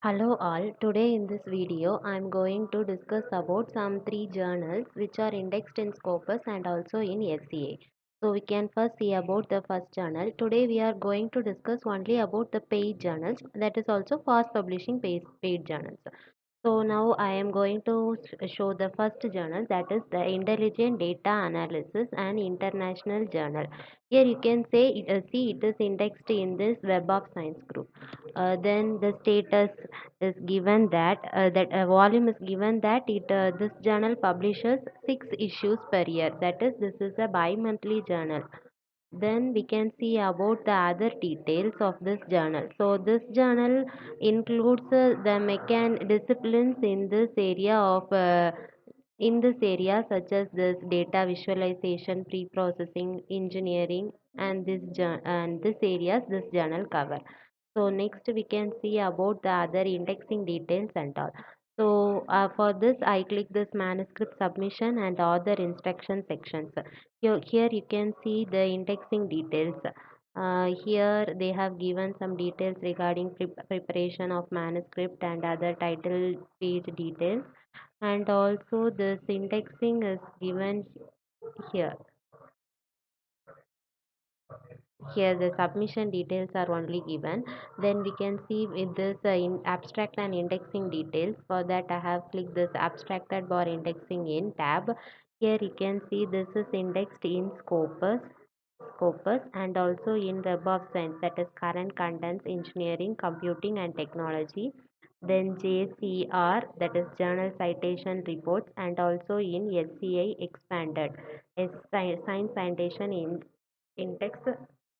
Hello all, today in this video I am going to discuss about some three journals which are indexed in Scopus and also in SCA. So we can first see about the first journal. Today we are going to discuss only about the paid journals, that is also fast publishing paid journals. So now I am going to show the first journal, that is the Intelligent Data Analysis and International Journal. Here you can see it is indexed in this Web of Science group. Then the status is given that a volume is given that it this journal publishes 6 issues per year. That is, this is a bi-monthly journal. Then we can see about the other details of this journal. So this journal includes the mechan disciplines in this area such as this data visualization, pre-processing, engineering, and this areas this journal cover. So next we can see about the other indexing details and all. So for this I click this manuscript submission and other instruction sections. Here you can see the indexing details. Here they have given some details regarding preparation of manuscript and other title page details, and also this indexing is given here. Here the submission details are only given. Then we can see with this in abstract and indexing details. For that I have clicked this abstracted bar indexing in tab. Here you can see this is indexed in Scopus and also in Web of Science, that is current contents, engineering, computing and technology. Then JCR, that is journal citation reports, and also in SCI expanded, science citation in index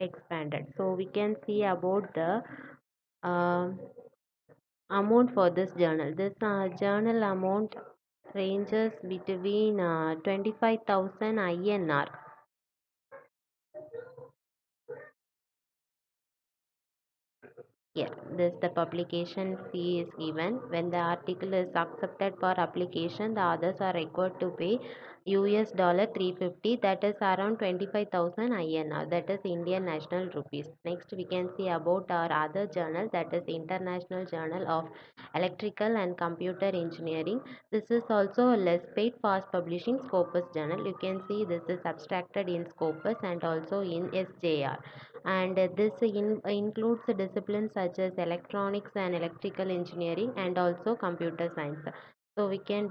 expanded. So we can see about the um amount for this journal. This journal amount ranges between 25,000 INR. Here, this the publication fee is given. When the article is accepted for application, the others are required to pay US dollar 350, that is around 25,000 INR, that is Indian National Rupees. Next we can see about our other journal, that is International Journal of Electrical and Computer Engineering. This is also a less paid fast publishing Scopus journal. You can see this is abstracted in Scopus and also in SJR, and this includes disciplines such as electronics and electrical engineering and also computer science. So we can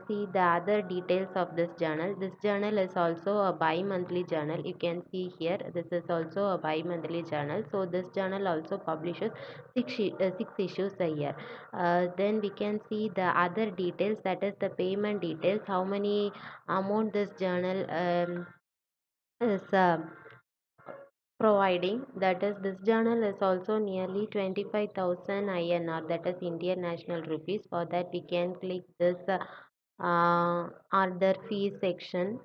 see the other details of this journal. This journal is also a bi-monthly journal. You can see here this is also a bi-monthly journal. So this journal also publishes 6 issues a year. Then we can see the other details, that is the payment details, how many amount this journal is providing. That is, this journal is also nearly 25,000 INR, that is Indian National Rupees. For that we can click this other fee section.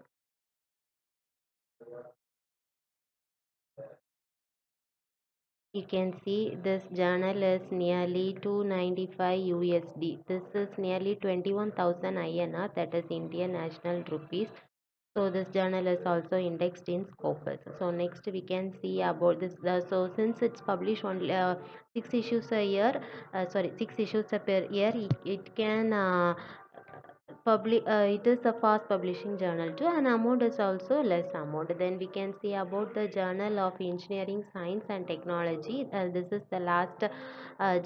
You can see this journal is nearly 295 USD. This is nearly 21,000 INR, that is Indian National Rupees. So this journal is also indexed in Scopus. So next we can see about this. So since it's published only 6 issues a year, 6 issues per year, it can it is a fast publishing journal too, and amount is also less amount. Then we can see about the Journal of Engineering, Science and Technology. This is the last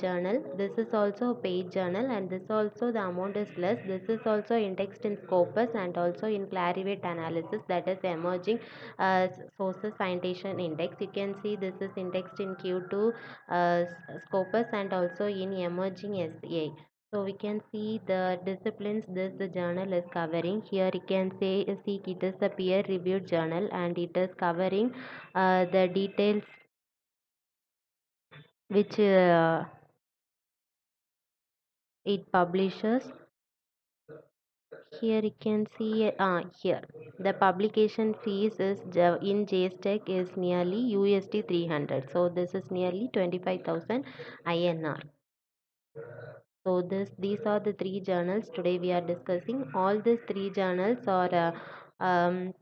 journal. This is also a paid journal, and this also the amount is less. This is also indexed in Scopus and also in Clarivate Analysis, that is emerging sources citation index. You can see this is indexed in Q2 Scopus and also in emerging SCA. So we can see the disciplines this the journal is covering. Here you can see it is a peer reviewed journal, and it is covering the details which it publishes. Here you can see here the publication fees is in JSTEC is nearly USD 300. So this is nearly 25,000 INR. So these are the three journals today we are discussing. All these three journals are um,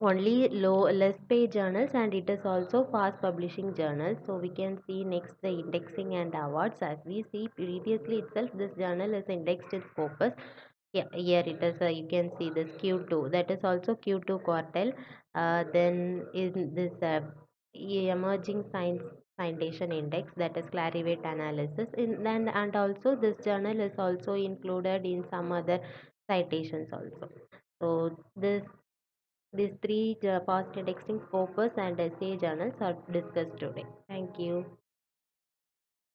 only less paid journals, and it is also fast publishing journals. So we can see next the indexing and awards. As we see previously itself, this journal is indexed in Scopus. Yeah, here it is. You can see this Q2. That is also Q2 quartile. Then in this emerging science citation index, that is Clarivate analysis. And also this journal is also included in some other citations also. So these three fast indexing Scopus and essay journals are discussed today. Thank you.